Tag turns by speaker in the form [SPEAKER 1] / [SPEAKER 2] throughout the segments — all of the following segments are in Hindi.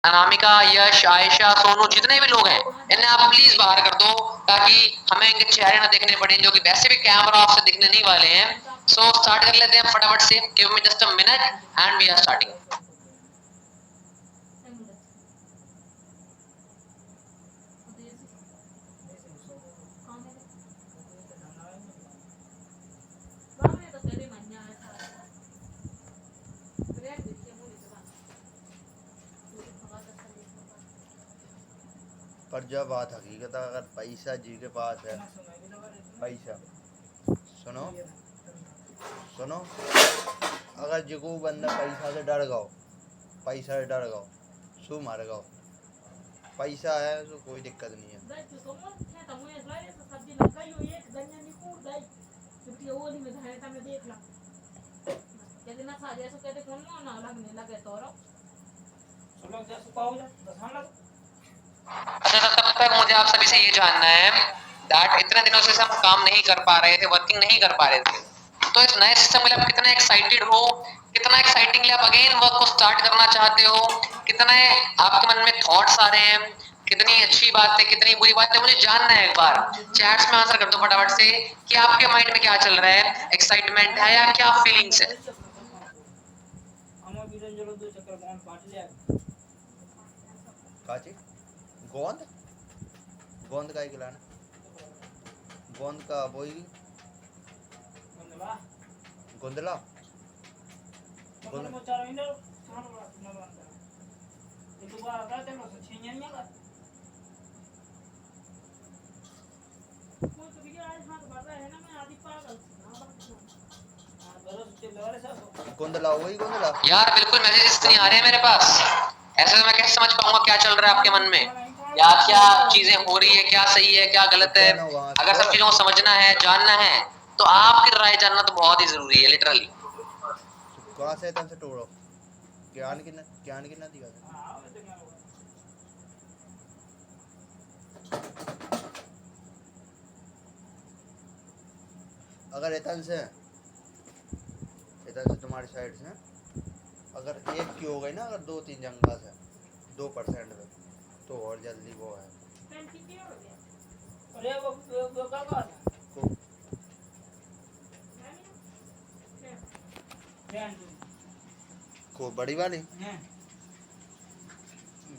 [SPEAKER 1] अनामिका, यश, आयशा, सोनू, जितने भी लोग हैं इन्हें आप प्लीज बाहर कर दो, ताकि हमें इनके चेहरे ना देखने पड़े, जो कि वैसे भी कैमरा ऑफ से दिखने नहीं वाले हैं। सो स्टार्ट कर लेते हैं फटाफट से। Give me just a minute and we are starting.
[SPEAKER 2] पर जब बात हकीकत है, अगर पैसा जी के पास है, पैसा सुनो सुनो, अगर जो बंदा पैसा से डर गओ, पैसा से डर गओ, सु मर गओ, पैसा है तो कोई दिक्कत नहीं है।
[SPEAKER 1] अच्छा, तब तक मुझे आप सभी से ये जानना है दैट इतने दिनों से हम काम नहीं कर पा रहे थे, वर्किंग नहीं कर पा रहे थे, तो इस नए सिस्टम के लिए आप कितने एक्साइटेड हो, कितना एक्साइटिंगली आप अगेन वर्क को स्टार्ट करना चाहते हो, कितने आपके मन में थॉट्स आ रहे हैं, कितनी अच्छी बात है, कितनी बुरी बात है, मुझे जानना है। एक बार चैट्स में आंसर कर दो फटाफट से कि आपके माइंड में क्या चल रहा है, एक्साइटमेंट है या क्या फीलिंग्स है।
[SPEAKER 2] काची गोंद गोंद का खिलाना, गोंद का बोई गोंदला गोंदला वही गोंदला।
[SPEAKER 1] यार बिल्कुल मैसेजेस नहीं आ रहे हैं मेरे पास, ऐसे तो मैं कैसे समझ पाऊंगा क्या चल रहा है आपके मन में, या क्या चीजें हो रही है, क्या सही है क्या गलत है। अगर सब चीजों को समझना है, जानना है, तो आपकी राय जानना तो बहुत ही जरूरी है लिटरली।
[SPEAKER 2] कहाँ से तन से टोड़ो ज्ञान की नदी का अगर इतन से तुम्हारी साइड से अगर एक की हो गई ना, अगर 2-3 जंगा से 2% में, तो और जल्दी वो है को बड़ी वाली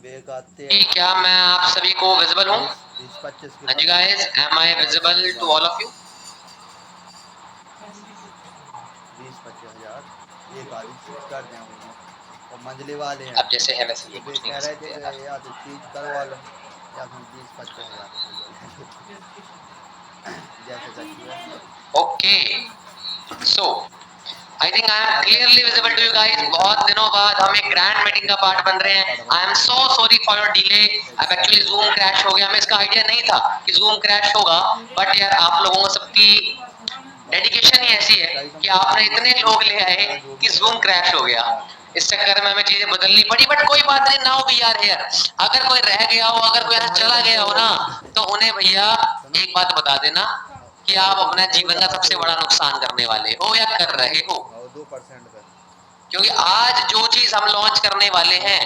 [SPEAKER 2] बेकाते हैं।
[SPEAKER 1] क्या मैं आप सभी को विजिबल हूँ?
[SPEAKER 2] 20-25
[SPEAKER 1] हाँ जी guys, am I visible to all of you?
[SPEAKER 2] 20-25 हजार एक आदमी कर दें और मंजली वाले हैं।
[SPEAKER 1] अब जैसे है वैसे ये कुछ नहीं
[SPEAKER 2] कह
[SPEAKER 1] कर
[SPEAKER 2] रहे
[SPEAKER 1] सकते
[SPEAKER 2] थे
[SPEAKER 1] यार।
[SPEAKER 2] या तो चीज करवा लो या फिर 20-25 हजार जैसे
[SPEAKER 1] okay, so I think I am clearly visible to you guys. बहुत दिनों बाद हम एक ग्रैंड मीटिंग का पार्ट बन रहे हैं। I am so sorry for your delay. अब एक्चुअली जूम क्रैश हो गया, हमें इसका आइडिया नहीं था कि जूम क्रैश होगा, बट यार आप लोगों को सबकी डेडिकेशन ही ऐसी है कि आपने इतने लोग ले आए कि जूम क्रैश हो गया। इस चक्कर में हमें चीजें बदलनी पड़ी, बट कोई बात नहीं, नाउ वी आर हियर। अगर कोई रह गया हो, अगर कोई यहाँ चला गया हो ना, तो उन्हें भैया एक बात बता देना कि आप अपने जीवन का सबसे बड़ा नुकसान करने वाले हो या कर रहे हो।
[SPEAKER 2] 2% पे,
[SPEAKER 1] क्योंकि आज जो चीज हम लॉन्च करने वाले हैं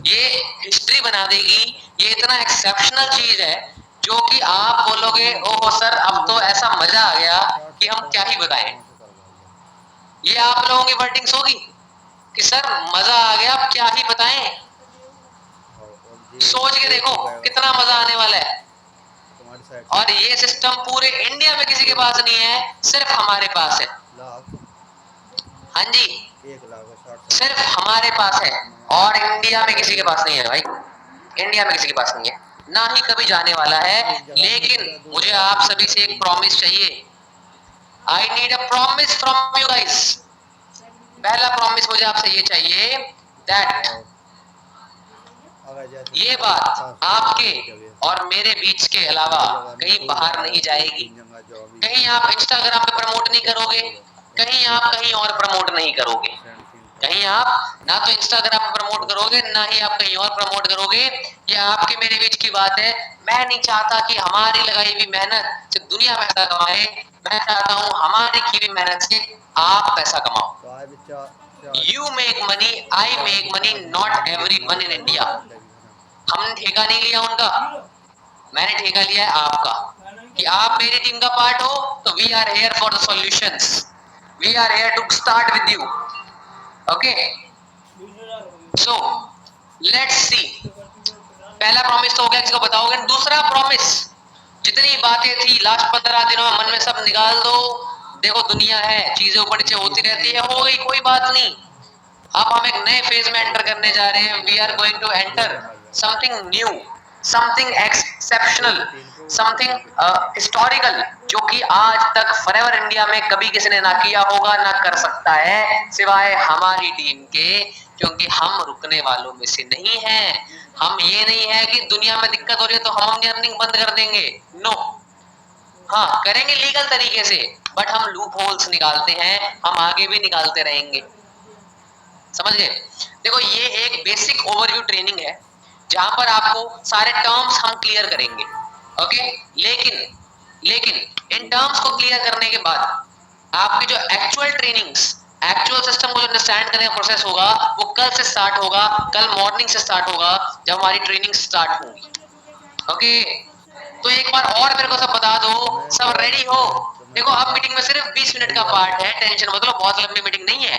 [SPEAKER 1] ये हिस्ट्री बना देगी। ये इतना एक्सेप्शनल चीज है जो कि आप बोलोगे ओहो सर अब तो ऐसा मजा आ गया कि हम क्या ही बताएं। ये आप लोगों की वर्डिंग्स होगी कि सर मजा आ गया, अब क्या ही बताएं। सोच के देखो कितना मजा आने वाला है। और ये सिस्टम पूरे इंडिया में किसी के पास नहीं है, सिर्फ हमारे पास है। हाँ जी,
[SPEAKER 2] 1,60,000
[SPEAKER 1] सिर्फ हमारे पास है और इंडिया में किसी के पास नहीं है भाई। इंडिया में किसी के पास नहीं है, ना ही कभी जाने वाला है। लेकिन मुझे आप सभी से एक प्रॉमिस चाहिए। I need a promise from you guys. पहला प्रॉमिस मुझे आपसे ये चाहिए दैट ये बात आपके और मेरे बीच के अलावा कहीं बाहर नहीं जाएगी। कहीं आप इंस्टाग्राम पे प्रमोट नहीं करोगे, कहीं आप कहीं और प्रमोट नहीं करोगे, कहीं आप ना तो इंस्टाग्राम पे प्रमोट करोगे, ना ही आप कहीं और प्रमोट करोगे। ये आपके मेरे बीच की बात है। मैं नहीं चाहता कि हमारी लगाई हुई मेहनत से दुनिया पैसा कमाए, मैं चाहता हूँ हमारी की हुई मेहनत से आप पैसा कमाओ। You make money, I make money, not everyone in India. हमने ठेका नहीं लिया उनका, मैंने ठेका लिया है आपका कि आप मेरी टीम का पार्ट हो, तो we are here for the solutions, we are here to start with you. Okay, so let's see. पहला प्रॉमिस तो हो गया, किसी को बताओगे. दूसरा प्रॉमिस, जितनी बातें थी लास्ट 15 दिनों में मन में सब निकाल दो. देखो दुनिया है, चीजें ऊपर नीचे होती रहती है, हो गई कोई बात नहीं. अब हम एक नए फेज में एंटर करने जा रहे हैं. We are going to enter something new, something exceptional, something historical, जो कि आज तक फॉरएवर इंडिया में कभी किसी ने ना किया होगा, ना कर सकता है सिवाय हमारी टीम के. क्योंकि हम रुकने वालों में से नहीं हैं. हम ये नहीं है कि दुनिया में दिक्कत हो रही है तो हम अपनी अर्निंग बंद कर देंगे. नो, हाँ करेंगे लीगल तरीके से, बट हम लूप होल्स निकालते हैं, हम आगे भी निकालते रहेंगे. समझ गए. देखो ये एक बेसिक ओवरव्यू ट्रेनिंग है जहां पर आपको सारे टर्म्स हम क्लियर करेंगे. ओके, लेकिन इन टर्म्स को क्लियर करने के बाद आपकी जो एक्चुअल ट्रेनिंग्स, एक्चुअल सिस्टम को जो अंडरस्टैंड करने का प्रोसेस होगा, वो कल से स्टार्ट होगा. कल मॉर्निंग से स्टार्ट होगा जब हमारी ट्रेनिंग स्टार्ट होगी. ओके, तो एक बार और मेरे को सब बता दो, सब रेडी हो. देखो अब मीटिंग में सिर्फ 20 मिनट का पार्ट है, टेंशन मत लो, बहुत लंबी मीटिंग नहीं है.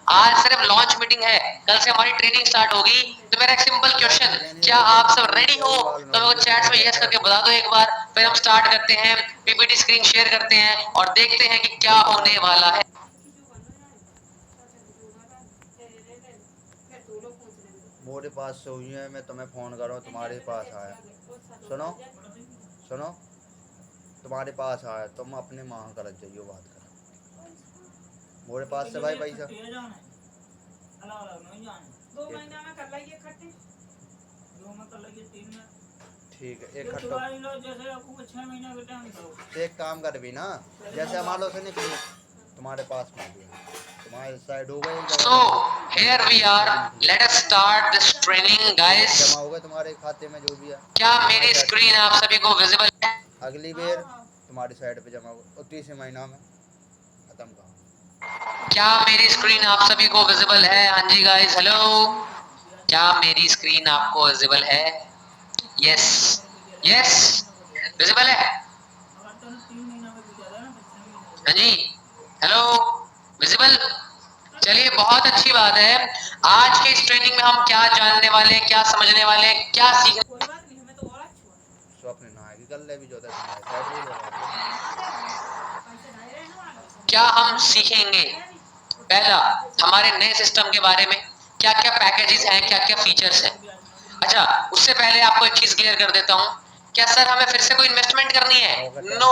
[SPEAKER 1] आज सिर्फ लॉन्च मीटिंग है, कल से हमारी ट्रेनिंग स्टार्ट होगी. तो मेरा एक सिंपल क्वेश्चन, क्या आप सब रेडी हो? तो मेरे को चैट्स में यस करके बता दो एक बार, फिर हम स्टार्ट करते हैं. पीपीटी स्क्रीन शेयर करते हैं और देखते हैं कि क्या होने वाला है.
[SPEAKER 2] मोरे पास से हुई है, मैं तुम्हें फोन करूँ, तुम्हारे पास आया. सुनो सुनो, तुम्हारे पास आया, तुम अपने माँ कर जाइयो बात कर. मोरे पास से भाई पैसा ठीक है. एक एक काम कर भी ना, जैसे हमारे से निकली तुम्हारे पास में तुम्हारे साइड हो गए.
[SPEAKER 1] So here we are, let us start this training guys.
[SPEAKER 2] जमा हो गए तुम्हारे खाते में जो भी है.
[SPEAKER 1] क्या मेरी स्क्रीन आप सभी को विजिबल है?
[SPEAKER 2] अगली बार तुम्हारी साइड पे जमा होगा, 30 महीना में खत्म का.
[SPEAKER 1] क्या मेरी स्क्रीन आप सभी को विजिबल है? हाँ जी गाइस, हेलो. क्या मेरी स्क्रीन आपको विजिबल है? यस यस, विजिबल है. हाँ जी, हेलो, विजिबल. चलिए बहुत अच्छी बात है. आज के इस ट्रेनिंग में हम क्या जानने वाले हैं, क्या समझने वाले हैं, क्या सीखने.
[SPEAKER 2] स्वप्न ना आएगी कल ले भी जो है तुम्हारे साइड
[SPEAKER 1] क्या हम सीखेंगे? पहला, हमारे नए सिस्टम के बारे में, क्या क्या पैकेजेस हैं, क्या क्या फीचर्स हैं. अच्छा, उससे पहले आपको एक चीज क्लियर कर देता हूँ. क्या सर हमें फिर से कोई इन्वेस्टमेंट करनी है? नो,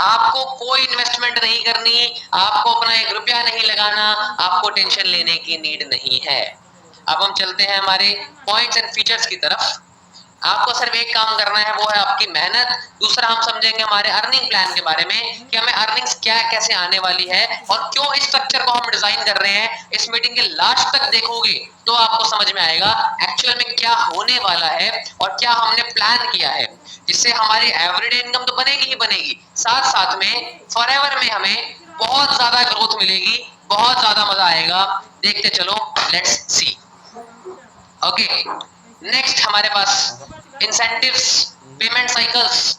[SPEAKER 1] आपको कोई इन्वेस्टमेंट नहीं करनी, आपको अपना 1 रुपया नहीं लगाना, आपको टेंशन लेने की नीड नहीं है. अब हम चलते हैं हमारे पॉइंट्स एंड फीचर्स की तरफ. आपको सिर्फ एक काम करना है, वो है आपकी मेहनत. दूसरा, हम समझेंगे हमारे अर्निंग प्लान के बारे में कि हमें अर्निंग्स क्या कैसे आने वाली है और क्यों इस स्ट्रक्चर को हम डिजाइन कर रहे हैं. इस मीटिंग के लास्ट तक देखोगे तो आपको समझ में आएगा एक्चुअल में क्या होने वाला है और क्या हमने प्लान किया है, जिससे हमारी एवरीडे इनकम तो बनेगी ही बनेगी, साथ साथ में फॉरएवर में हमें बहुत ज्यादा ग्रोथ मिलेगी, बहुत ज्यादा मजा आएगा. देखते चलो, लेट्स सी. ओके, नेक्स्ट हमारे पास इंसेंटिव्स, पेमेंट साइकिल्स,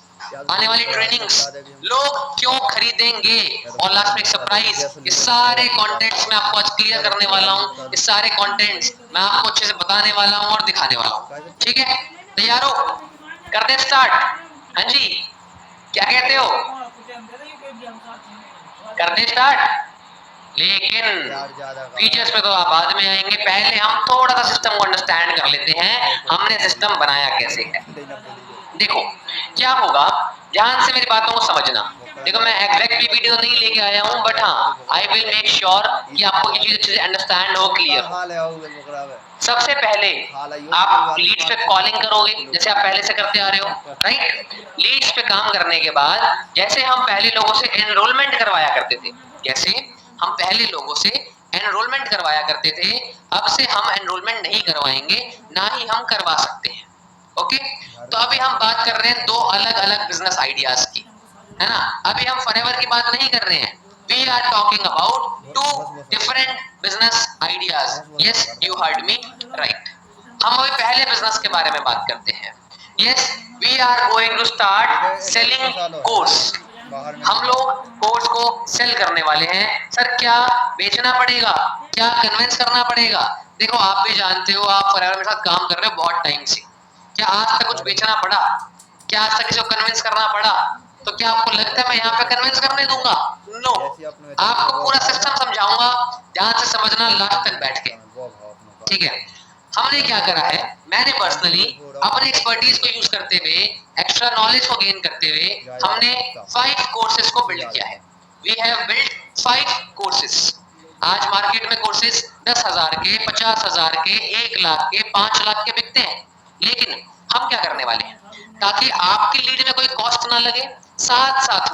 [SPEAKER 1] आने वाली ट्रेनिंग्स, लोग क्यों खरीदेंगे और लास्ट में एक सरप्राइज. ये सारे कंटेंट्स मैं आपको आज क्लियर करने वाला हूँ. ये सारे कंटेंट्स मैं आपको अच्छे से बताने वाला हूँ और दिखाने वाला हूँ. ठीक है, तैयार हो? कर दे स्टार्ट. हाँ जी, क्या कहते हो? कर दे स्टार्ट. लेकिन फीचर्स पे तो आप बाद में आएंगे, पहले हम थोड़ा सा सिस्टम को अंडरस्टैंड कर लेते हैं, हमने सिस्टम बनाया कैसे है. देखो क्या होगा, ध्यान से मेरी बातों को समझना. देखो मैं एग्जैक्ट पीपीटी तो नहीं लेके आया हूँ, बट हाँ आई विल मेक श्योर कि आपको ये चीज अच्छे से अंडरस्टैंड हो, क्लियर हो. सबसे पहले आप लीड्स पे कॉलिंग करोगे जैसे आप पहले से करते आ रहे हो, राइट. लीड्स पे काम करने के बाद जैसे हम पहले लोगों से एनरोलमेंट करवाया करते थे, जैसे हम पहले लोगों से एनरोलमेंट करवाया करते थे, अब से हम एनरोलमेंट नहीं करवाएंगे, ना ही हम करवा सकते हैं. ओके, तो अभी हम बात कर रहे हैं 2 अलग अलग बिजनेस आइडियाज की, है ना. अभी हम फॉरएवर की बात नहीं कर रहे हैं. We are talking about 2 different business ideas. Yes, you heard me right. हम अभी पहले बिजनेस के बारे में बात करते हैं। Yes, we are going to start selling course. हम लोग कोर्स को सेल करने वाले हैं। सर क्या बेचना पड़ेगा, क्या कन्विंस करना पड़ेगा? देखो आप भी जानते हो, आप फॉरएवर के साथ काम कर रहे हो बहुत टाइम से। क्या आज तक कुछ बेचना पड़ा? क्या आज तक किसी को कन्विंस करना पड़ा? तो क्या आपको लगता है मैं यहाँ पे कन्विंस करने दूंगा? नो, आपको पूरा सिस्टम समझाऊंगा, ध्यान से समझना लास्ट तक बैठ के। ठीक है, हमने क्या करा है, मैंने पर्सनली अपने एक्सपर्टीज को यूज करते हुए, एक्स्ट्रा नॉलेज को गेन करते हुए, हमने 5 कोर्सेज को बिल्ड किया है। We have build 5 courses. आज मार्केट में कोर्सेज 10,000 के, 50,000 के, 1 लाख के, 5 लाख के बिकते हैं। लेकिन हम क्या करने वाले हैं, ताकि आपकी लीड में कोई कॉस्ट ना लगे, साथ साथ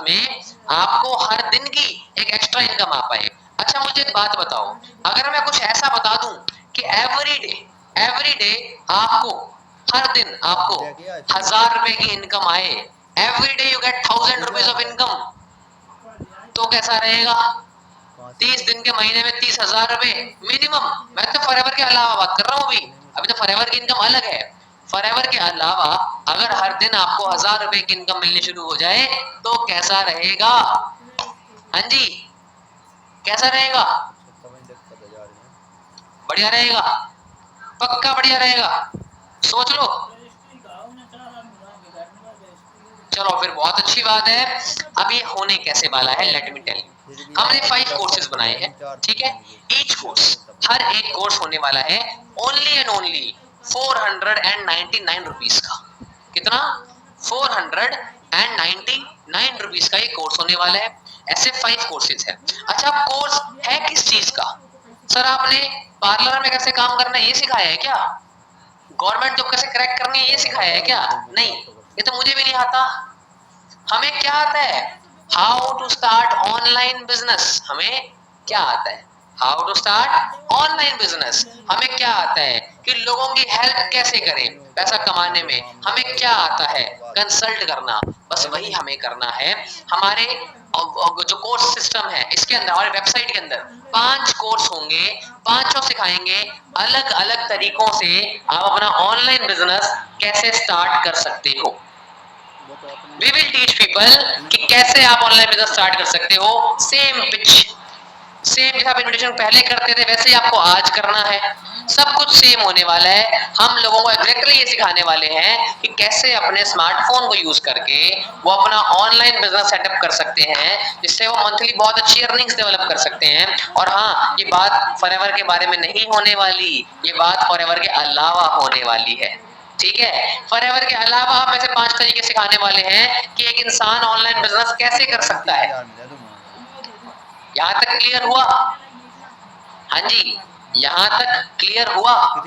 [SPEAKER 1] में आपको हर दिन की एक एक्स्ट्रा इनकम आ पाए। अच्छा मुझे एक बात बताओ, अगर मैं कुछ ऐसा बता दूं कि एवरी डे आपको, हर दिन आपको 1,000 रुपए की इनकम आए, every day you get 1,000 rupees of income, तो कैसा रहेगा? 30 दिन के महीने में 30,000 रुपए मिनिमम। मैं तो फॉरएवर के अलावा बात कर रहा हूँ अभी तो फॉरएवर की इनकम अलग है। फॉरएवर के अलावा अगर हर दिन आपको 1,000 रुपए की इनकम मिलनी शुरू हो जाए तो कैसा रहेगा? हाँ जी, कैसा रहेगा? बढ़िया रहेगा, पक्का बढ़िया रहेगा, सोच लो। चलो फिर बहुत अच्छी बात है। अब ये होने कैसे वाला है, लेट मी टेल यू। हमने 5 कोर्सेज बनाए हैं, ठीक है। ईच कोर्स, हर एक कोर्स होने वाला है ओनली एंड ओनली 499 रुपीस का। कितना? 499 रुपीस का ये कोर्स होने वाला है। ऐसे 5 कोर्सेज है। अच्छा कोर्स है किस चीज का? सर आपने पार्लर में कैसे काम करना है ये सिखाया है क्या? गवर्नमेंट जॉब कैसे क्रैक करनी है ये सिखाया है क्या? नहीं, ये तो मुझे भी नहीं आता। हमें क्या आता है? How to start online business. हमें क्या आता है? How to start online business. हमें क्या आता है कि लोगों की हेल्प कैसे करें पैसा कमाने में। हमें क्या आता है? कंसल्ट करना। बस वही हमें करना है। हमारे जो कोर्स सिस्टम है इसके अंदर, हमारे वेबसाइट के अंदर 5 कोर्स होंगे, पांचों सिखाएंगे अलग अलग तरीकों से आप अपना ऑनलाइन बिजनेस कैसे स्टार्ट कर सकते हो। We will teach people कि कैसे आप ऑनलाइन बिजनेस स्टार्ट कर सकते हो। सेम पिच, सेम जैसा इन्विटेशन पहले करते थे वैसे ही आपको आज करना है। सब कुछ सेम होने वाला है। हम लोगों को एग्जैक्टली ये सिखाने वाले हैं कि कैसे अपने स्मार्टफोन को यूज करके वो अपना ऑनलाइन बिजनेस सेटअप कर सकते हैं, जिससे वो मंथली बहुत अच्छी अर्निंग्स डेवलप कर सकते हैं। और हाँ, ये बात फॉरएवर के बारे में नहीं होने वाली, ये बात फॉरएवर के अलावा होने वाली है। ठीक है, फॉरएवर के अलावा हम ऐसे 5 तरीके सिखाने वाले हैं कि एक इंसान ऑनलाइन बिजनेस कैसे कर सकता है। यहाँ तक क्लियर हुआ? हाँ जी, यहाँ तक क्लियर हुआ?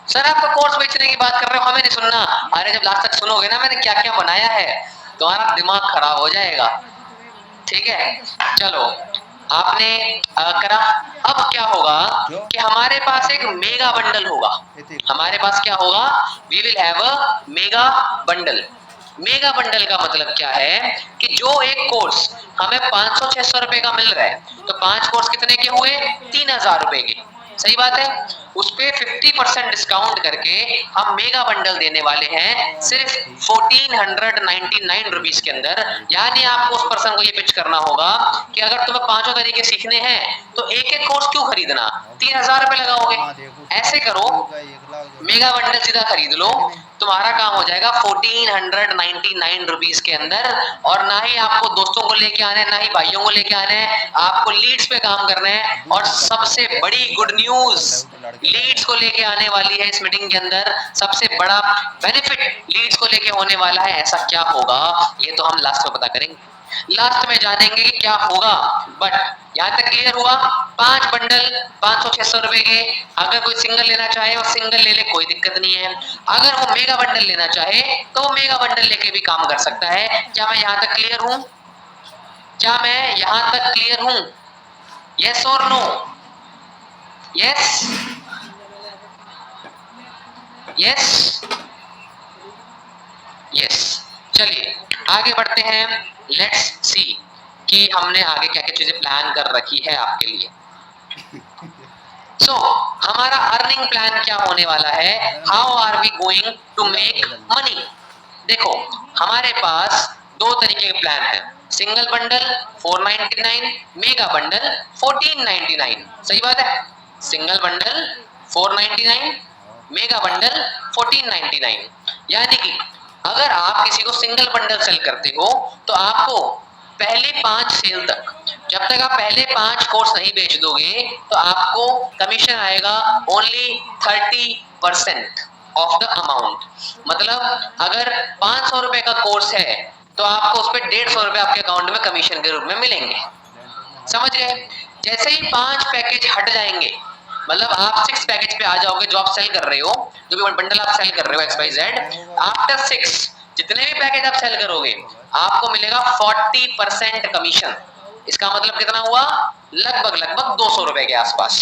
[SPEAKER 1] सर आप तो कोर्स बेचने की बात कर रहे हो, हमें नहीं सुनना। अरे जब लास्ट तक सुनोगे ना मैंने क्या क्या बनाया है, तुम्हारा दिमाग खराब हो जाएगा। ठीक है, चलो आपने करा। अब क्या होगा कि हमारे पास एक मेगा बंडल होगा। हमारे पास क्या होगा? We will have a mega bundle. Mega bundle का मतलब क्या है कि जो एक कोर्स हमें 500-600 रुपए का मिल रहा है, तो 5 कोर्स कितने के हुए? 3,000 रुपए के। सही बात है। उस पे 50% डिस्काउंट करके हम मेगा बंडल देने वाले हैं सिर्फ 1499 रुपीस के अंदर। यानी आपको उस पर्सन को ये पिच करना होगा कि अगर तुम्हें 5 तरीके सीखने हैं तो एक एक कोर्स क्यों खरीदना, 3,000 रुपए लगाओगे। ऐसे करो, मेगा बंडल सीधा खरीद लो, तुम्हारा काम हो जाएगा 1499 रुपीस के अंदर। और ना ही आपको दोस्तों को लेके आना है, ना ही भाइयों को लेके आना है, आपको लीड्स पे काम करना है। और सबसे बड़ी गुड न्यूज लीड्स को लेके आने वाली है इस मीटिंग के अंदर। सबसे बड़ा बेनिफिट लीड्स को लेके होने वाला है। ऐसा क्या होगा ये तो हम लास्ट में पता करेंगे, लास्ट में जानेंगे कि क्या होगा। बट यहाँ तक क्लियर हुआ? 5 बंडल 500-600 रुपए के। अगर कोई सिंगल लेना चाहे वो सिंगल ले ले, कोई दिक्कत नहीं है। अगर वो मेगा बंडल लेना चाहे तो वो मेगा बंडल लेके भी काम कर सकता है। क्या मैं यहाँ तक क्लियर हूँ? क्या मैं यहाँ तक क्लियर हूँ? यस और नो? Yes yes yes. चलिए आगे बढ़ते हैं, लेट्स सी कि हमने आगे क्या क्या चीजें प्लान कर रखी है आपके लिए। सो हमारा अर्निंग प्लान क्या होने वाला है, how are we going to make money. देखो हमारे पास दो तरीके के प्लान है, सिंगल बंडल 499, मेगा बंडल 1499। सही बात है, सिंगल बंडल 499, मेगा बंडल 1499। यानी कि अगर आप किसी को सिंगल बंडल सेल करते हो तो आपको पहले 5 सेल तक, जब तक आप पहले 5 कोर्स नहीं बेच दोगे तो आपको कमीशन आएगा ओनली 30% ऑफ द अमाउंट। मतलब अगर 500 रुपए का कोर्स है तो आपको उस पर 150 रुपए आपके अकाउंट में कमीशन के रूप में मिलेंगे। समझ गए? जैसे ही 5 पैकेज हट जाएंगे, मतलब आप 6 पैकेज पे आ जाओगे जो आप सेल कर रहे हो, जो भी बंडल आप सेल कर रहे हो XYZ, आफ्टर 6 जितने भी पैकेज आप सेल करोगे आपको मिलेगा 40% कमीशन। इसका मतलब कितना हुआ, लगभग 200 रुपए के आसपास।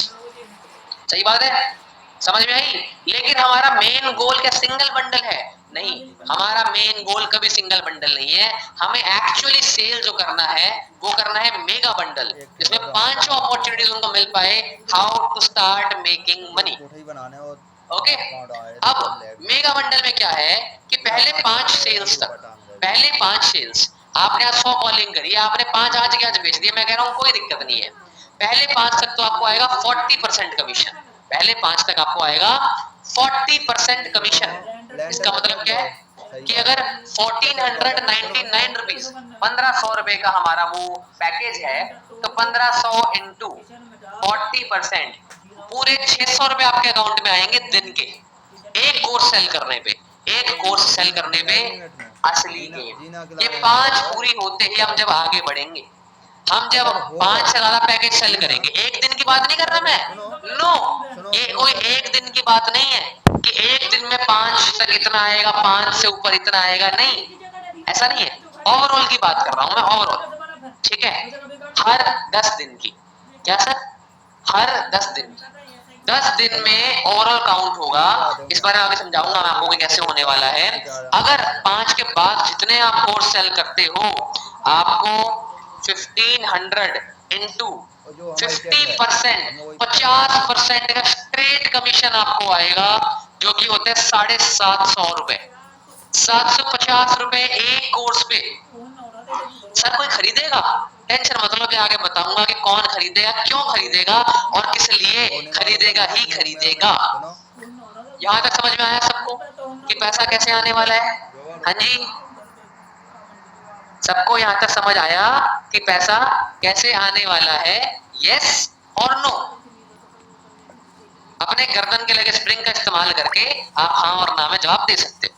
[SPEAKER 1] सही बात है, समझ में आई? लेकिन हमारा मेन गोल क्या सिंगल बंडल है? नहीं, हमारा मेन गोल कभी सिंगल बंडल नहीं है। हमें एक्चुअली सेल जो करना है वो करना है मेगा बंडल, जिसमें 5 अपॉर्चुनिटीज उनको मिल पाए how to start making money. Okay, अब मेगा बंडल में क्या है कि पहले 5 सेल्स तक, पहले 5 सेल्स आपने आज 100 कॉलिंग करी, आपने 5 आज के आज बेच दिए, मैं कह रहा हूँ कोई दिक्कत नहीं है। पहले 5 तक तो आपको आएगा 40% कमीशन, पहले 5 तक आपको आएगा 40% कमीशन। इसका मतलब क्या है कि अगर 1499 रुपीज, 1500 रुपए का हमारा वो पैकेज है, तो 1500 इंटू 40%, पूरे 600 रुपए आपके अकाउंट में आएंगे दिन के, एक कोर्स सेल करने पे, एक कोर्स सेल करने पे असली गेम। ये 5 पूरी होते ही हम जब आगे बढ़ेंगे, हम जब 5 से ज्यादा पैकेज सेल करेंगे, एक दिन की बात नहीं कर रहा मैं, नो, ये कोई एक दिन की बात नहीं है कि एक दिन में 5 तक इतना आएगा, 5 से ऊपर इतना आएगा, नहीं, ऐसा नहीं है। ओवरऑल की बात कर रहा हूं मैं, ओवरऑल, ठीक है? हर 10 दिन की, क्या सर, हर 10 दिन, 10 दिन में ओवरऑल काउंट होगा। इस बारे में आगे समझाऊंगा मैं आपको कि कैसे होने वाला है। अगर 5 के बाद जितने आप कोर्स सेल करते हो, आपको 1500 इंटू 50%, 50% का स्ट्रेट कमीशन आपको आएगा, जो कि होते हैं 750 रुपए, 750 रुपए एक कोर्स पे। सर कोई खरीदेगा? टेंशन मत लो, मैं आगे बताऊंगा कि कौन खरीदेगा, क्यों खरीदेगा और किस लिए खरीदेगा ही खरीदेगा। यहाँ तक समझ में आया सबको कि पैसा कैसे आने वाला है? हाँ जी, सबको यहाँ तक समझ आया कि पैसा कैसे आने वाला है? यस और नो? अपने गर्दन के लगे स्प्रिंग का इस्तेमाल करके आप हाँ और ना में जवाब दे सकते हो।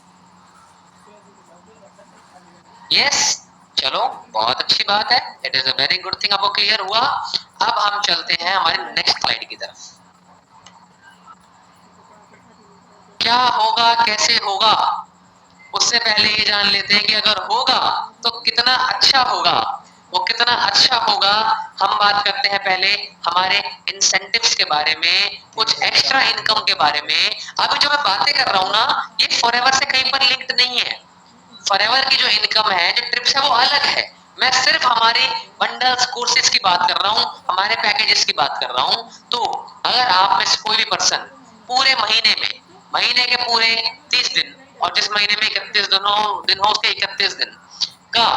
[SPEAKER 1] यस, चलो बहुत अच्छी बात है, it is a very good thing, आपको क्लियर हुआ। अब हम चलते हैं हमारी नेक्स्ट स्लाइड की तरफ। क्या होगा, कैसे होगा, उससे पहले ये जान लेते हैं कि अगर होगा तो कितना अच्छा होगा। वो कितना अच्छा होगा, हम बात करते हैं पहले हमारे इंसेंटिव्स के बारे में, कुछ एक्स्ट्रा इनकम के बारे में। अभी जो मैं बातें कर रहा हूँ ना, ये फॉरएवर से कहीं पर लिंक्ड नहीं है। फॉरएवर की जो इनकम है, जो ट्रिप्स है, वो अलग है। मैं सिर्फ हमारे बंडल्स कोर्सेज की बात कर रहा हूँ, हमारे पैकेजेस की बात कर रहा हूँ। तो अगर आप में से कोई भी पर्सन पूरे महीने में, महीने के पूरे 30 दिन, और जिस महीने में 31 दिन हो उसके 31 दिन का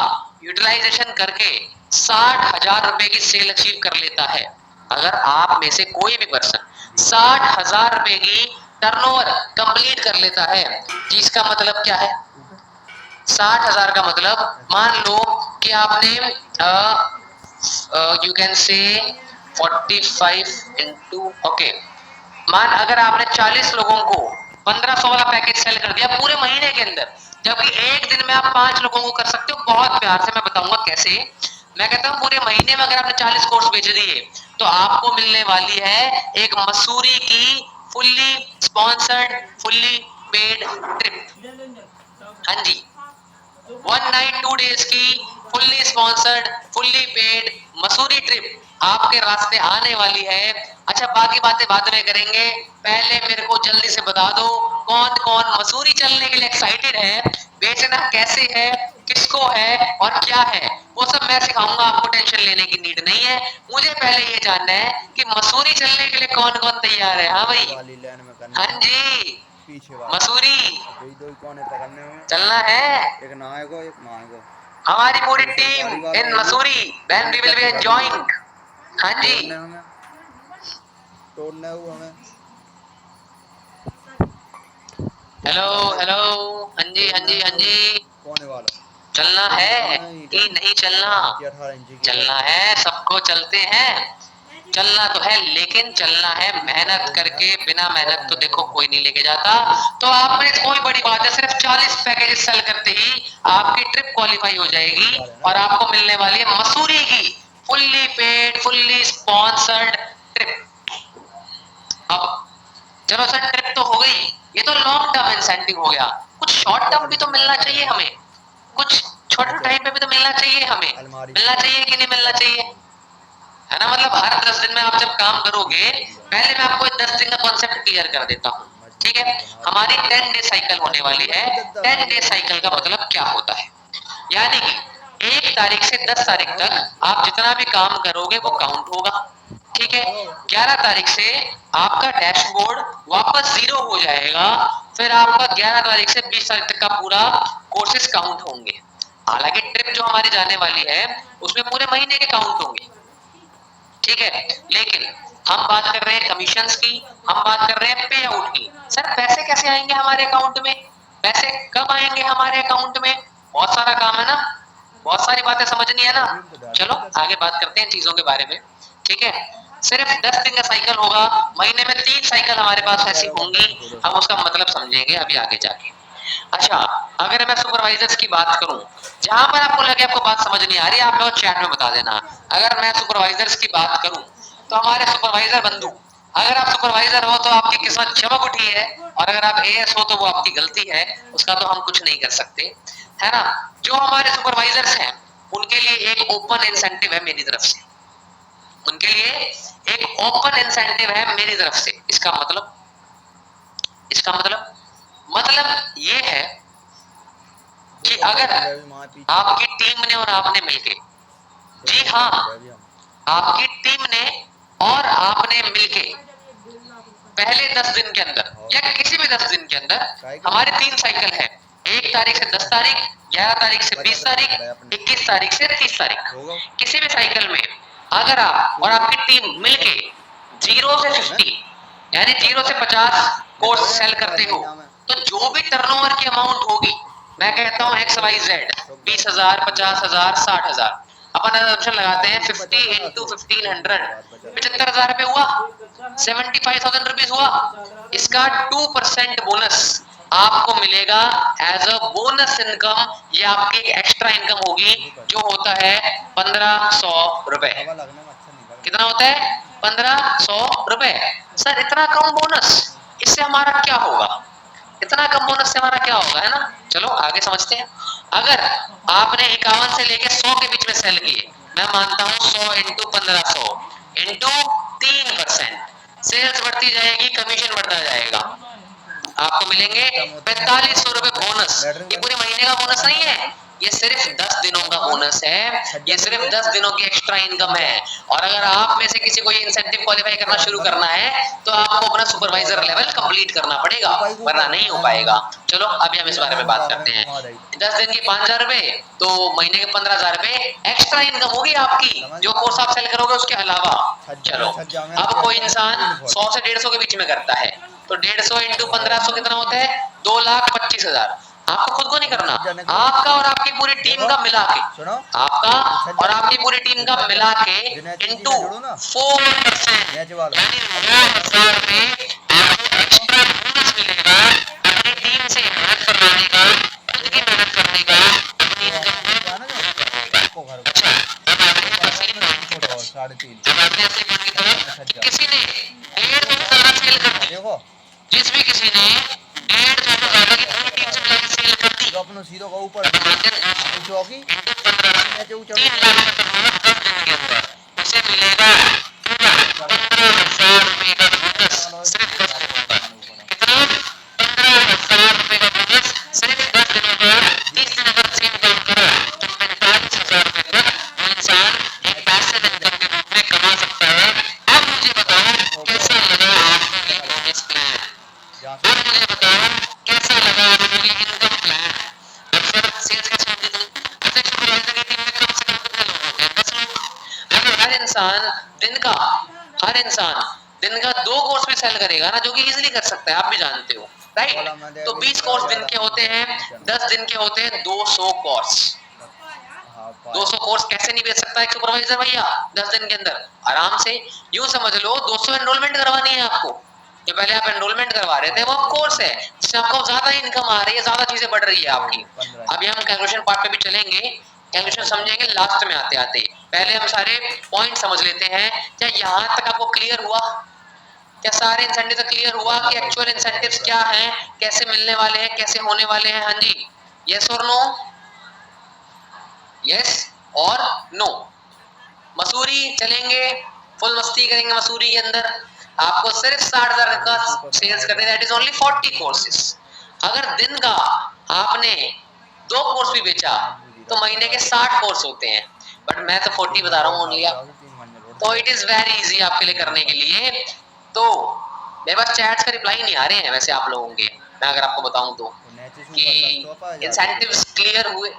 [SPEAKER 1] यूटिलाइजेशन करके 60,000 रुपए की सेल अचीव कर लेता है, अगर आप में से कोई भी पर्सन 60,000 रुपए की टर्नओवर कंप्लीट कर लेता है, जिसका मतलब क्या है? 60,000 का मतलब, मान लो कि आपने you can say 45 into, okay, मान अगर आपने 40 लोगों को 1500 वाला पैकेज सेल कर दिया पूरे महीने के अंदर, जबकि एक दिन में आप 5 लोगों को कर सकते हो। बहुत प्यार से मैं बताऊंगा कैसे। मैं कहता हूँ पूरे महीने में अगर आपने 40 कोर्स बेच दिए तो आपको मिलने वाली है एक मसूरी की fully sponsored, fully paid trip. हाँ जी, 1 नाइट 2 डेज की fully sponsored, fully paid Mussoorie trip आपके रास्ते आने वाली है। अच्छा, बाकी बातें बाद में करेंगे, पहले मेरे को जल्दी से बता दो कौन कौन मसूरी चलने के लिए एक्साइटेड है, बेचना कैसे है, किसको है और क्या है। वो सब मैं सिखाऊंगा, आपको टेंशन लेने की नीड नहीं है। मुझे पहले ये जानना है कि मसूरी चलने के लिए कौन कौन तैयार है। हाँ भाई,
[SPEAKER 2] वाली लाइन में करना
[SPEAKER 1] हाँ
[SPEAKER 2] है,
[SPEAKER 1] जी,
[SPEAKER 2] पीछे वाली
[SPEAKER 1] मसूरी
[SPEAKER 2] दो दो कौन है पकड़ने में,
[SPEAKER 1] चलना है।
[SPEAKER 2] एक नायको एक मायको,
[SPEAKER 1] हमारी पूरी
[SPEAKER 2] दूसरी
[SPEAKER 1] टीम
[SPEAKER 2] गाड़ी वाला
[SPEAKER 1] इन
[SPEAKER 2] है ये,
[SPEAKER 1] Mussoorie, then we will be enjoying. हाँ जी,
[SPEAKER 2] तोड़ने हमें, तोड़ने हुआ हमें,
[SPEAKER 1] हेलो हेलो, हाँ जी हाँ जी हाँ जी,
[SPEAKER 2] कौन है वाला,
[SPEAKER 1] चलना है
[SPEAKER 2] नहीं
[SPEAKER 1] कि नहीं चलना?
[SPEAKER 2] 18 इंची की
[SPEAKER 1] चलना
[SPEAKER 2] गाड़ी
[SPEAKER 1] है, सबको चलते हैं, चलना तो है, लेकिन चलना है मेहनत करके। बिना मेहनत तो देखो कोई नहीं लेके जाता। तो आप में कोई बड़ी बात है, सिर्फ 40 पैकेज सेल करते ही आपकी ट्रिप क्वालिफाई हो जाएगी और आपको मिलने वाली है मसूरी की fully paid, fully sponsored trip. अब चलो सर, ट्रिप तो हो गई, ये तो लॉन्ग टर्म इंसेंटिव हो गया, कुछ शॉर्ट टर्म भी तो मिलना चाहिए हमें, कुछ छोटे टाइम पे भी तो मिलना चाहिए हमें। मिलना चाहिए कि नहीं मिलना चाहिए, है ना? मतलब हर 10 दिन में आप जब काम करोगे, पहले मैं आपको 10 दिन का कॉन्सेप्ट क्लियर कर देता हूँ, ठीक है? हमारी 10 डे साइकिल होने वाली है। 10 डे साइकिल का मतलब क्या होता है? यानी कि 1 तारीख से 10 तारीख तक आप जितना भी काम करोगे वो काउंट होगा, ठीक है? 11 तारीख से आपका डैशबोर्ड वापस जीरो हो जाएगा, फिर आपका 11 तारीख से 20 तारीख तक का पूरा कोर्सेज काउंट होंगे। हालांकि ट्रिप जो हमारी जाने वाली है उसमें पूरे महीने के काउंट होंगे, ठीक है? लेकिन हम बात कर रहे हैं कमीशंस की, हम बात कर रहे हैं पे आउट की। सर पैसे कैसे आएंगे हमारे अकाउंट में, पैसे कब आएंगे हमारे अकाउंट में? बहुत सारा काम है ना, बहुत सारी बातें समझनी है ना। चलो आगे बात करते हैं चीजों के बारे में, ठीक है? सिर्फ 10 दिन का साइकिल होगा, महीने में 3 साइकिल हमारे पास ऐसी होंगी, हम उसका मतलब समझेंगे अभी आगे जाके। अच्छा, अगर मैं सुपरवाइजर्स की बात करूं, जहां पर आपको लगे आपको बात समझ नहीं आ रही, आप लोग चैट में बता देना। अगर मैं सुपरवाइजर्स की बात करूं, तो हमारे सुपरवाइजर बंधु, अगर आप सुपरवाइजर हो तो आपकी किस्मत चमक उठी है, और अगर आप एएस हो तो वो आपकी गलती है, उसका तो हम कुछ नहीं कर सकते, है ना? जो हमारे सुपरवाइजर्स हैं उनके लिए एक ओपन इंसेंटिव है मेरी तरफ से, उनके लिए एक ओपन इंसेंटिव है मेरी तरफ से। इसका मतलब, इसका मतलब ये है कि अगर आपकी टीम ने और आपने मिलके, जी हाँ, आपकी टीम ने और आपने मिलके पहले 10 दिन के अंदर या किसी भी 10 दिन के अंदर, हमारे 3 साइकिल है, 1 तारीख से 10 तारीख, 11 तारीख से 20 तारीख, 21 तारीख से 30 तारीख। किसी भी साइकिल में अगर आप और आपकी टीम मिलके 0 से 50 यानी 0 से 50 कोर्स सेल करते हो, तो जो भी टर्नओवर की अमाउंट होगी, मैं कहता हूँ XYZ, 20,000, 50,000, 60,000, अपन assumption लगाते हैं 50 into 1500, 75,000 रुपए हुआ, 75,000 रुपीज हुआ। इसका 2% बोनस आपको मिलेगा एज अ बोनस इनकम, ये आपकी एक्स्ट्रा इनकम होगी, जो होता है 1,500 रुपए। कितना होता है? 1,500 रुपए। सर इतना कम बोनस, इससे हमारा क्या होगा? इतना कम बोनस से हमारा क्या होगा, है ना? चलो आगे समझते हैं। अगर आपने 51 से लेके 100 के बीच में सेल किए, मैं मानता हूं 100 इंटू 1,500 इंटू 3%, सेल्स बढ़ती जाएगी, कमीशन बढ़ता जाएगा, आपको मिलेंगे 4500 रुपए बोनस। ये पूरे महीने का बोनस नहीं है, ये सिर्फ 10 दिनों का बोनस है, ये सिर्फ 10 दिनों की एक्स्ट्रा इनकम है। और अगर आप में से किसी को ये इंसेंटिव क्वालिफाई करना शुरू करना है, तो आपको अपना सुपरवाइजर लेवल कंप्लीट करना पड़ेगा, वरना नहीं हो पाएगा। चलो अभी हम इस बारे में बात करते हैं। 10 दिन की 5,000 रुपए, तो महीने के 15,000 रुपए एक्स्ट्रा इनकम होगी आपकी, जो कोर्स आप सेल करोगे उसके अलावा। चलो, अब कोई इंसान 100 से 150 के बीच में करता है, तो 150 इंटू 1,500 कितना होता है? 2,25,000। आपको खुद को नहीं करना, आपका और आपकी पूरी टीम का मिला के, आपका और आपकी पूरी टीम का मिला के इंटू 4%, यानी 9,000 रुपए आपको एक्स्ट्रा बोनस मिलेगा अपनी टीम से मेहनत करवाने का, खुद की मेहनत करने का, अपनी इनकम करने का। अच्छा, अब आते हैं असली पॉइंट की तरफ। अब आते हैं असली पॉइंट की तरफ। किसी ने 1,500 ज्यादा सेल कर दी, जिस भी किसी ने 1,500 ज्यादा की पूरी टीम से मिलाकर सेल कर दी,
[SPEAKER 2] अपनो सीधो का ऊपर चौकी
[SPEAKER 1] 3 लाख का टर्नओवर 10 दिन के अंदर, उसे मिलेगा पूरा 15,000 रुपए का बोनस सिर्फ 10 दिनों का। कितना? 15,000 रुपए का बोनस सिर्फ 10 दिनों का। 30 दिन अगर सेम काम करा तो 45,000 रुपए तक और कैसा लगा उन्होंने इनकम प्लान। अक्सर सेल्स कैसे होती थी, अच्छा सुपरवाइजर की टीम में कम से कम कितने लोग होते हैं, 10 लोग। अगर हर इंसान दिन का 2 कोर्स भी सेल करेगा ना, जो कि इजीली कर सकता है, आप भी जानते हो, राइट। तो 20 कोर्स दिन के होते हैं, 10 दिन के होते हैं 200 कोर्स। 200 कोर्स कैसे नहीं बेच सकता एक सुपरवाइजर भैया 10 दिन के अंदर, आराम से। यूं समझ लो 200 एनरोलमेंट करवानी है आपको, जो पहले आप एनरोलमेंट करवा रहे थे वो कोर्स है, जिससे आपको ज्यादा इनकम आ रही है, ज्यादा चीजें बढ़ रही है आपकी। अभी हम कैलकुलेशन पार्ट पे भी चलेंगे, कैलकुलेशन समझेंगे लास्ट में आते आते। पहले हम सारे पॉइंट समझ लेते हैं। क्या यहाँ तक आपको क्लियर हुआ? क्या सारे इंसेंटिव क्लियर हुआ कि एक्चुअल इंसेंटिव्स क्या हैं, कैसे मिलने वाले हैं, कैसे होने वाले हैं? हाँ जी, यस और नो, यस और नो। मसूरी चलेंगे, फुल मस्ती करेंगे मसूरी के अंदर। आपको सिर्फ 60,000 का सेल्स करने, दैट इज ओनली 40 कोर्सेज। अगर दिन का आपने 2 कोर्स भी बेचा तो महीने के 60 कोर्स होते हैं, बट मैं तो 40 बता रहा हूँ ओनली आप, तो इट इज वेरी इजी आपके लिए करने के लिए। तो मेरे पास चैट्स का रिप्लाई नहीं आ रहे हैं वैसे आप लोगों के, मैं अगर आपको बताऊं तो, कि इंसेंटिव्स क्लियर हुए,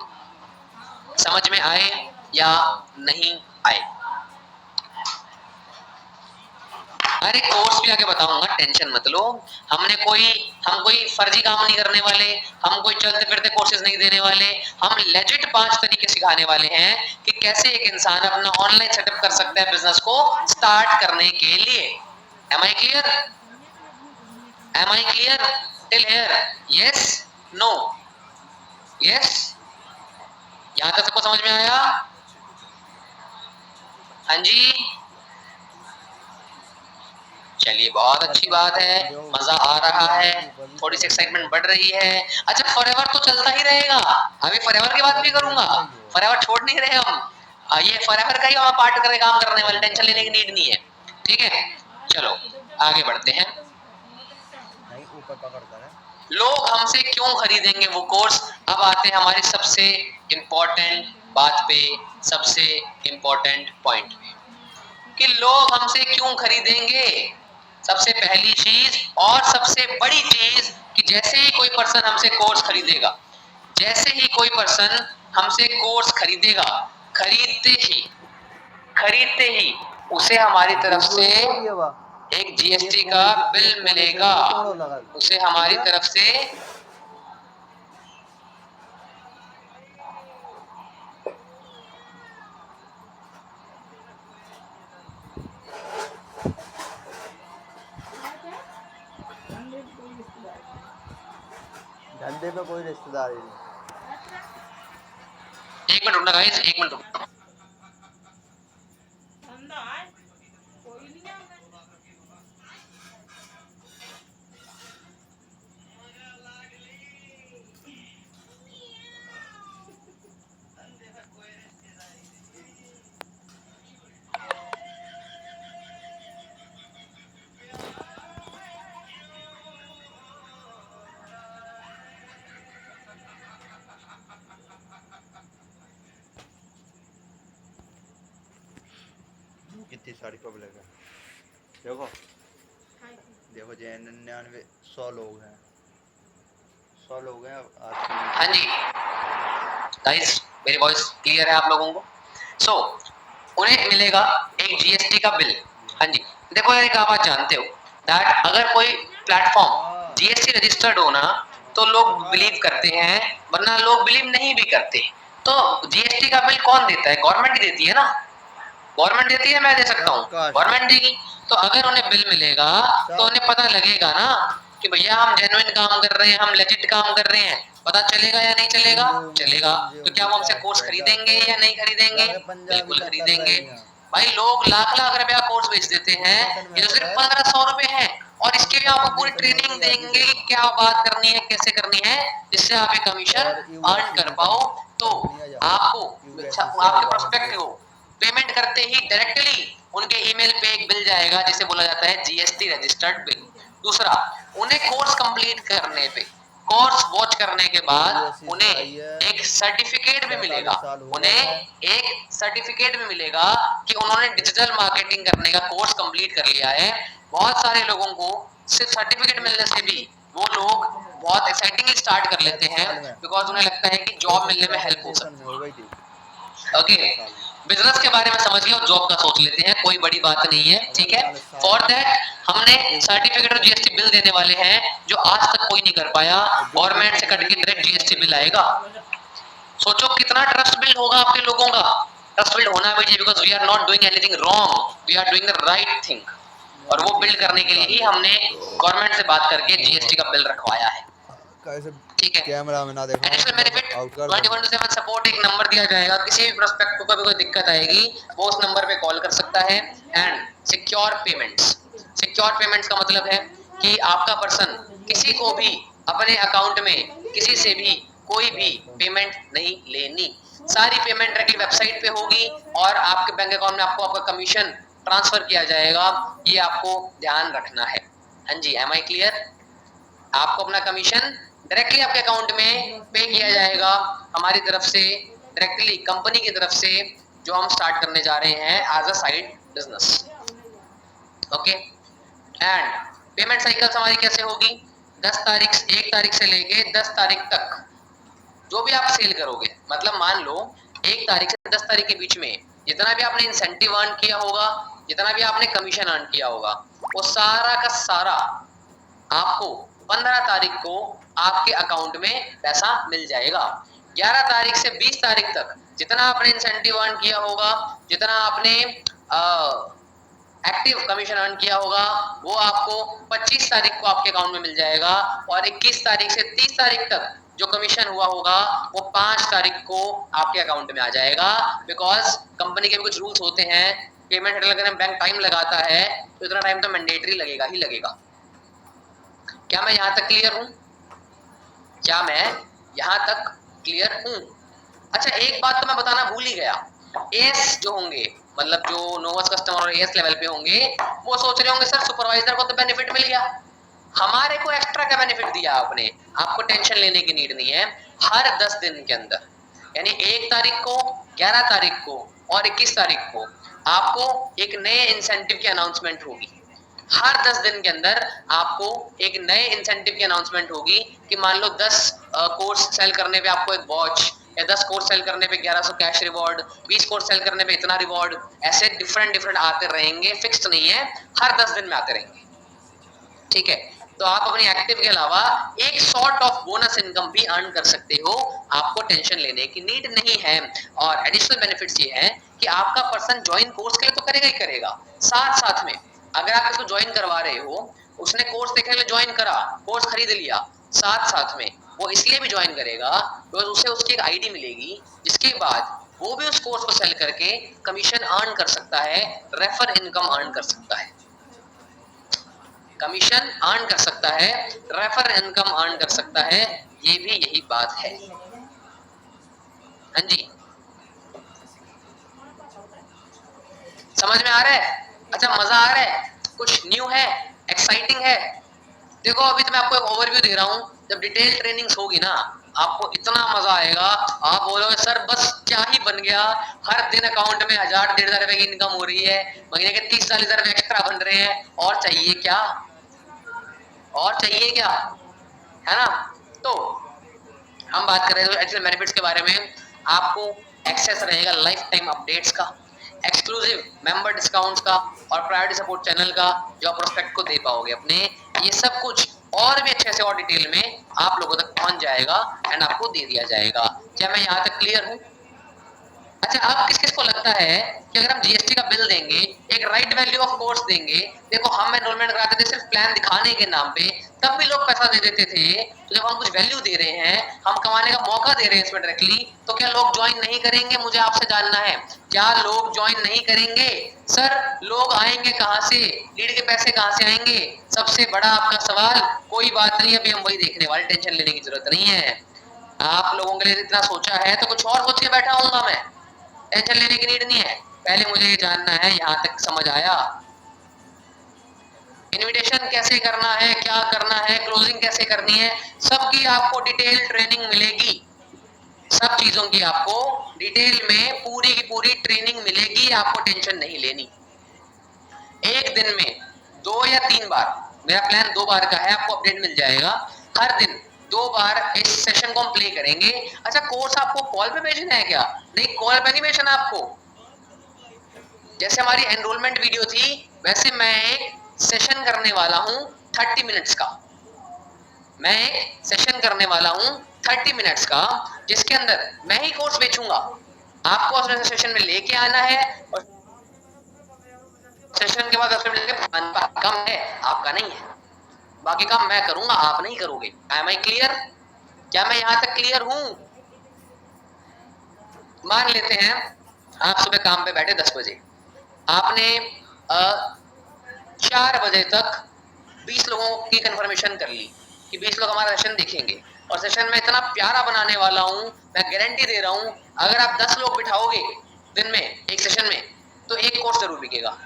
[SPEAKER 1] समझ में आए या नहीं आए। अरे कोर्स भी आगे बताऊंगा, टेंशन मत लो। हम कोई फर्जी काम नहीं करने वाले, हम कोई चलते फिरते कोर्सेज नहीं देने वाले। हम लेजिट 5 तरीके सिखाने वाले हैं कि कैसे एक इंसान अपना ऑनलाइन सेटअप कर सकता है बिजनेस को स्टार्ट करने के लिए। Am I clear? Am I clear till here? Yes, no, yes, यहां तक सबको समझ में आया? हाँ जी, चलिए बहुत अच्छी बात है, मजा आ रहा है, थोड़ी सी एक्साइटमेंट बढ़ रही है। अच्छा फॉरएवर तो चलता ही रहेगा, अभी फॉरएवर की बात भी करूंगा, फॉरएवर छोड़ नहीं रहे हम। ये फॉरएवर का ही हम पार्ट करके काम करने वाले, टेंशन लेने की नीड नहीं है, ठीक है। चलो आगे बढ़ते हैं।
[SPEAKER 2] नहीं ऊपर पकड़कर है।
[SPEAKER 1] लोग हमसे क्यों खरीदेंगे वो कोर्स? अब आते हैं हमारी सबसे इंपॉर्टेंट बात पे, सबसे इंपॉर्टेंट पॉइंट, कि लोग हमसे क्यों खरीदेंगे। सबसे पहली चीज और सबसे बड़ी चीज, कि जैसे ही कोई पर्सन हमसे कोर्स खरीदेगा, जैसे ही कोई पर्सन हमसे कोर्स खरीदेगा, खरीदते ही उसे हमारी तरफ से एक जीएसटी का बिल मिलेगा, उसे हमारी तरफ से
[SPEAKER 2] धंधे पे कोई रिश्तेदारी नहीं।
[SPEAKER 1] एक मिनट रुकना गाइस, एक मिनट रुकना।
[SPEAKER 2] कितनी सारी पब्लिक है, देखो देखो जे 99 100 लोग हैं, 100 लोग हैं आज।
[SPEAKER 1] हाँ जी गाइस, मेरी वॉइस क्लियर है आप लोगों को? सो उन्हें मिलेगा एक जीएसटी का बिल। हाँ जी, देखो यार एक बात जानते हो, दैट अगर कोई प्लेटफॉर्म जीएसटी रजिस्टर्ड हो ना, तो लोग बिलीव करते हैं, वरना लोग बिलीव नहीं भी करते। तो जीएसटी का बिल कौन देता है? गवर्नमेंट ही देती है ना, गवर्नमेंट देती है, मैं दे सकता हूँ, गवर्नमेंट देगी। तो अगर उन्हें बिल मिलेगा तो उन्हें पता लगेगा ना कि भैया हम जेन्युइन काम कर रहे हैं, हम लेजिट काम कर रहे हैं। पता चलेगा या नहीं चलेगा? चलेगा। तो क्या वो हमसे कोर्स खरीदेंगे या नहीं खरीदेंगे? बिल्कुल खरीदेंगे। भाई लोग लाख लाख रुपया कोर्स बेच देते हैं, ये तो सिर्फ 1500 रुपए है, और इसके लिए आपको पूरी ट्रेनिंग देंगे क्या बात करनी है, कैसे करनी है, जिससे आप एक कमीशन अर्न कर पाओ। तो आपको आपके प्रोस्पेक्ट को पेमेंट करते ही डायरेक्टली उनके ईमेल पे एक बिल जाएगा, जिसे बोला जाता है जीएसटी रजिस्टर्ड बिल। दूसरा, उन्हें कोर्स कंप्लीट करने पे, कोर्स वॉच करने के बाद उन्हें एक सर्टिफिकेट भी मिलेगा, उन्हें एक सर्टिफिकेट भी मिलेगा कि उन्होंने डिजिटल मार्केटिंग करने का कोर्स कंप्लीट कर लिया है। बहुत सारे लोगों को सिर्फ सर्टिफिकेट मिलने से भी वो लोग बहुत एक्साइटिंगली स्टार्ट कर लेते हैं बिकॉज उन्हें लगता है कि जॉब मिलने में हेल्प हो सकती
[SPEAKER 2] हो गई थी
[SPEAKER 1] है। ओके, बिजनेस के बारे में समझ लिया, जॉब का सोच लेते हैं, कोई बड़ी बात नहीं है, ठीक है। फॉर दैट हमने सर्टिफिकेट और जीएसटी बिल देने वाले हैं जो आज तक कोई नहीं कर पाया, गवर्नमेंट से कट के डायरेक्ट जीएसटी बिल आएगा। सोचो कितना ट्रस्ट बिल्ड होगा आपके लोगों का। ट्रस्ट बिल्ड होना भी चाहिए because we are not doing anything wrong, we are doing the right thing. और वो बिल्ड करने के लिए ही हमने गवर्नमेंट से बात करके जीएसटी का बिल रखवाया है, ठीक है।
[SPEAKER 2] कैमरा में ना देखो,
[SPEAKER 1] एडिशनल बेनिफिट
[SPEAKER 2] आउट कर
[SPEAKER 1] 24/7 सपोर्ट, एक नंबर दिया जाएगा, किसी भी प्रोस्पेक्ट को कभी कोई दिक्कत आएगी वो उस नंबर पे कॉल कर सकता है। And secure payments, secure payments का मतलब है कि आपका पर्सन किसी को भी अपने अकाउंट में किसी से भी कोई भी पेमेंट नहीं लेनी, सारी पेमेंट डायरेक्टली वेबसाइट पे होगी और आपके बैंक अकाउंट में आपको आपका कमीशन ट्रांसफर किया जाएगा, ये आपको ध्यान रखना है। हाँ जी, एम आई क्लियर? आपको अपना कमीशन डायरेक्टली आपके अकाउंट में पे किया जाएगा हमारी तरफ से, डायरेक्टली कंपनी की तरफ से, जो हम स्टार्ट करने जा रहे हैं as a side business. Okay, and payment cycle हमारी कैसे होगी? 1 तारीख से लेके 10 तारीख तक जो भी आप सेल करोगे, मतलब मान लो 1 तारीख से 10 तारीख के बीच में जितना भी आपने इंसेंटिव अर्न किया होगा, जितना भी आपने कमीशन अर्न किया होगा, वो सारा का सारा आपको 15 तारीख को आपके अकाउंट में पैसा मिल जाएगा। 11 तारीख से 20 तारीख तक जितना आपने इंसेंटिव अर्न किया होगा, जितना आपने एक्टिव कमीशन अर्न किया होगा, वो आपको 25 तारीख को आपके अकाउंट में मिल जाएगा। और 21 तारीख से 30 तारीख तक जो कमीशन हुआ होगा वो 5 तारीख को आपके अकाउंट में आ जाएगा। बिकॉज कंपनी के भी कुछ रूल्स होते हैं, पेमेंट सेटल करने में बैंक टाइम लगाता है, तो इतना टाइम तो मैंडेटरी लगेगा ही लगेगा। क्या मैं यहाँ तक क्लियर हूँ? क्या मैं यहाँ तक क्लियर हूँ? अच्छा, एक बात तो मैं बताना भूल ही गया, एस जो होंगे, मतलब जो नोवस कस्टमर और एस लेवल पे होंगे, वो सोच रहे होंगे सर सुपरवाइजर को तो बेनिफिट मिल गया, हमारे को एक्स्ट्रा क्या बेनिफिट दिया आपने? आपको टेंशन लेने की नीड नहीं है। हर 10 दिन के अंदर, यानी 1 तारीख को, 11 तारीख को और 21 तारीख को आपको एक नए इंसेंटिव की अनाउंसमेंट होगी। हर 10 दिन के अंदर आपको एक नए इंसेंटिव की अनाउंसमेंट होगी कि मान लो 10 कोर्स सेल करने पे आपको एक वॉच, या 10 कोर्स सेल करने पे 1100 कैश रिवॉर्ड, 20 कोर्स सेल करने पे इतना रिवॉर्ड, ऐसे डिफरेंट आते रहेंगे, फिक्स्ड नहीं है, हर 10 दिन में आते रहेंगे, ठीक है। तो आप अपनी एक्टिव के अलावा एक सॉर्ट ऑफ बोनस इनकम भी अर्न कर सकते हो, आपको टेंशन लेने की नीड नहीं है। और एडिशनल बेनिफिट्स ये है कि आपका पर्सन ज्वाइन कोर्स के लिए तो करेगा ही करेगा, साथ साथ में अगर आप इसको ज्वाइन करवा रहे हो, उसने कोर्स देखने के लिए ज्वाइन करा, कोर्स खरीद लिया, साथ साथ में वो इसलिए भी ज्वाइन करेगा तो उसे उसकी एक आईडी मिलेगी, जिसके बाद वो भी उस कोर्स को सेल करके कमीशन अर्न कर सकता है, रेफर इनकम अर्न कर सकता है, कमीशन अर्न कर सकता है, रेफर इनकम अर्न कर सकता है, ये भी यही बात है। हाँ जी, समझ में आ रहा है? अच्छा, मजा आ रहा है? कुछ न्यू है, एक्साइटिंग है? देखो अभी तो मैं आपको एक ओवरव्यू दे रहा हूँ, जब डिटेल ट्रेनिंग्स होगी ना आपको इतना मजा आएगा, आप बोलोगे सर बस क्या ही बन गया, हर दिन अकाउंट में 1000-1500 रुपए की इनकम हो रही है, महीने के 30-40 रुपए एक्स्ट्रा बन रहे हैं, और चाहिए क्या? और चाहिए क्या? है ना? तो हम बात कर रहे हैं एडिशनल बेनिफिट्स के बारे में। आपको एक्सेस रहेगा लाइफ टाइम अपडेट्स का, एक्सक्लूसिव मेंबर डिस्काउंट्स का और प्रायोरिटी सपोर्ट चैनल का, जो आप प्रोस्पेक्ट को दे पाओगे अपने, ये सब कुछ और भी अच्छे से और डिटेल में आप लोगों तक पहुंच जाएगा एंड आपको दे दिया जाएगा। क्या मैं यहाँ तक क्लियर हूँ? अच्छा, अब किस किस को लगता है कि अगर हम जीएसटी का बिल देंगे, एक राइट वैल्यू ऑफ कोर्स देंगे, देखो हम एनरोलमेंट कराते थे सिर्फ प्लान दिखाने के नाम पे, तब भी लोग पैसा दे देते थे, तो जब हम कुछ वैल्यू दे रहे हैं, हम कमाने का मौका दे रहे हैं इसमें डायरेक्टली, तो क्या लोग ज्वाइन नहीं करेंगे? मुझे आपसे जानना है, क्या लोग ज्वाइन नहीं करेंगे? सर लोग आएंगे कहाँ से, लीड के पैसे कहाँ से आएंगे? सबसे बड़ा आपका सवाल, कोई बात नहीं, अभी हम वही देखने वाले, टेंशन लेने की जरूरत नहीं है। आप लोगों के लिए इतना सोचा है तो कुछ और सोच के बैठा हूँ मैं, टेंशन लेने की नीड नहीं है। पहले मुझे ये जानना है, यहाँ तक समझ आया? इनविटेशन कैसे करना है, क्या करना है, क्लोजिंग कैसे करनी है, सबकी आपको डिटेल ट्रेनिंग मिलेगी, सब चीजों की आपको डिटेल में पूरी की पूरी ट्रेनिंग मिलेगी, आपको टेंशन नहीं लेनी। एक दिन में 2 या 3 बार मेरा प्लान 2 बार का है, आपको अपडेट मिल जाएगा। हर दिन 2 बार इस सेशन को हम प्ले करेंगे। अच्छा, कोर्स आपको कॉल पे भेजना है क्या? नहीं, कॉल पे नहीं भेजना आपको। जैसे हमारी एनरोलमेंट वीडियो थी, वैसे मैं एक सेशन करने वाला हूं 30 मिनट्स का। मैं एक सेशन करने वाला हूं 30 मिनट्स का, जिसके अंदर मैं ही कोर्स बेचूंगा। आपको उस सेशन में लेके आना है और सेशन के बाद 10 मिनट लेके काम है आपका, नहीं है। बाकी काम मैं करूंगा, आप नहीं करोगे। Am I clear? क्या मैं यहां तक क्लियर हूं? मान लेते हैं आप सुबह काम पे बैठे 10 बजे, आपने 4 बजे तक 20 लोगों की कंफर्मेशन कर ली कि 20 लोग हमारा सेशन देखेंगे, और सेशन में इतना प्यारा बनाने वाला हूं, मैं गारंटी दे रहा हूं, अगर आप 10 लोग बिठाओगे दिन में एक सेशन में, तो एक कोर्स जरूर बिकेगा।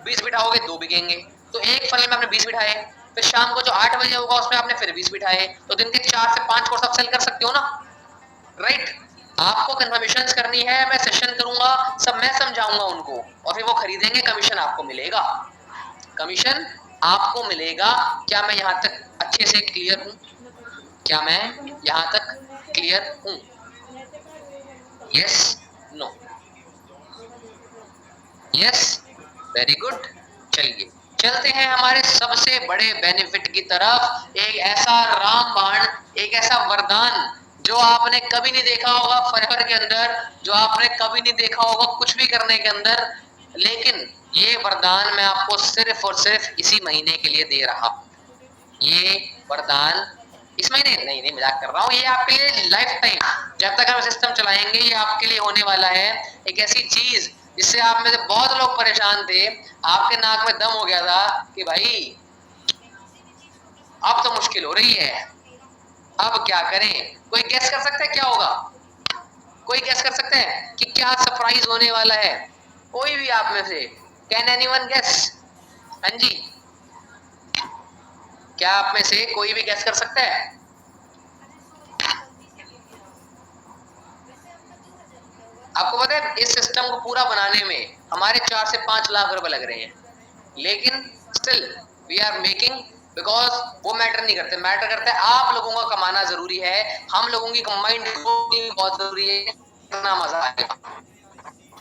[SPEAKER 1] 20 बिठाओगे 2 बिकेंगे। तो एक फनल में आपने 20 बिठाए, फिर शाम को जो 8 बजे होगा उसमें आपने फिर 20 बिठाए, तो दिन के 4 से 5 कोर्स आप सेल कर सकते हो ना, राइट? आपको कंफर्मेशन करनी है, मैं सेशन करूंगा, सब मैं समझाऊंगा उनको, और फिर वो खरीदेंगे, कमीशन आपको मिलेगा। कमीशन आपको मिलेगा। क्या मैं यहां तक अच्छे से क्लियर हूं? क्या मैं यहां तक क्लियर हूं? Yes? No? Yes? Very good. चलिए चलते हैं हमारे सबसे बड़े बेनिफिट की तरफ। एक ऐसा रामबाण, एक ऐसा वरदान जो आपने कभी नहीं देखा होगा फॉरएवर के अंदर, जो आपने कभी नहीं देखा होगा कुछ भी करने के अंदर, लेकिन ये वरदान मैं आपको सिर्फ और सिर्फ इसी महीने के लिए दे रहा हूं। ये वरदान इस महीने नहीं, नहीं मजाक कर रहा हूं, ये आपके लिए लाइफ टाइम, जब तक हम सिस्टम चलाएंगे ये आपके लिए होने वाला है। एक ऐसी चीज जिससे आप में से बहुत लोग परेशान थे, आपके नाक में दम हो गया था कि भाई अब तो मुश्किल हो रही है, अब क्या करें? कोई गेस कर सकता है क्या होगा? कोई गेस कर सकता है कि क्या सरप्राइज होने वाला है? कोई भी आप में से, कैन एनीवन गेस? हाँ जी, क्या आप में से कोई भी गेस कर सकता है? आपको पता है इस सिस्टम को पूरा बनाने में हमारे 4 से 5 लाख रुपए लग रहे हैं, लेकिन still we are making, because वो मैटर नहीं करते, मैटर करता है आप लोगों का कमाना जरूरी है, हम लोगों की कंबाइंड बहुत जरूरी है। कितना मजा आएगा।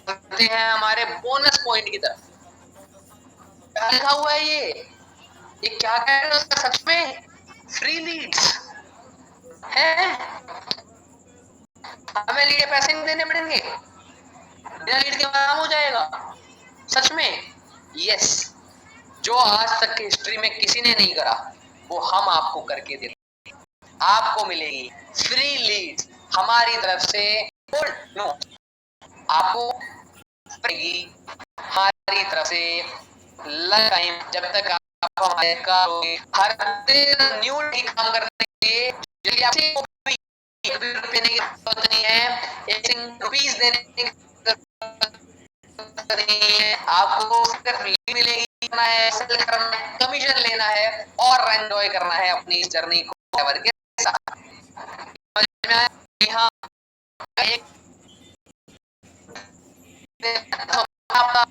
[SPEAKER 1] करते हैं हमारे बोनस पॉइंट की तरफ। क्या लिखा हुआ है ये क्या कह रहे हो सच में? फ्री लीड्स है, हमें लीड के पैसे नहीं देने पड़ेंगे, बिना लीड के काम हो जाएगा। सच में? यस। जो आज तक की हिस्ट्री में किसी ने नहीं करा वो हम आपको करके दे, आपको मिलेगी फ्री लीड हमारी तरफ से। नो, आपको हमारी तरफ से लाइफ टाइम, जब तक आप हमारे करोगे, हर दिन न्यू काम करने के लिए, चलिए आपसे एक भी रुपये की जरूरत नहीं है, एक रुपीस देने की जरूरत नहीं है, आपको सिर्फ लीड मिलेगी, करना है, सेल करना है, कमीशन लेना है और एंजॉय करना है अपनी इस जर्नी को के साथ। समझ में आया? हाँ, एक आपका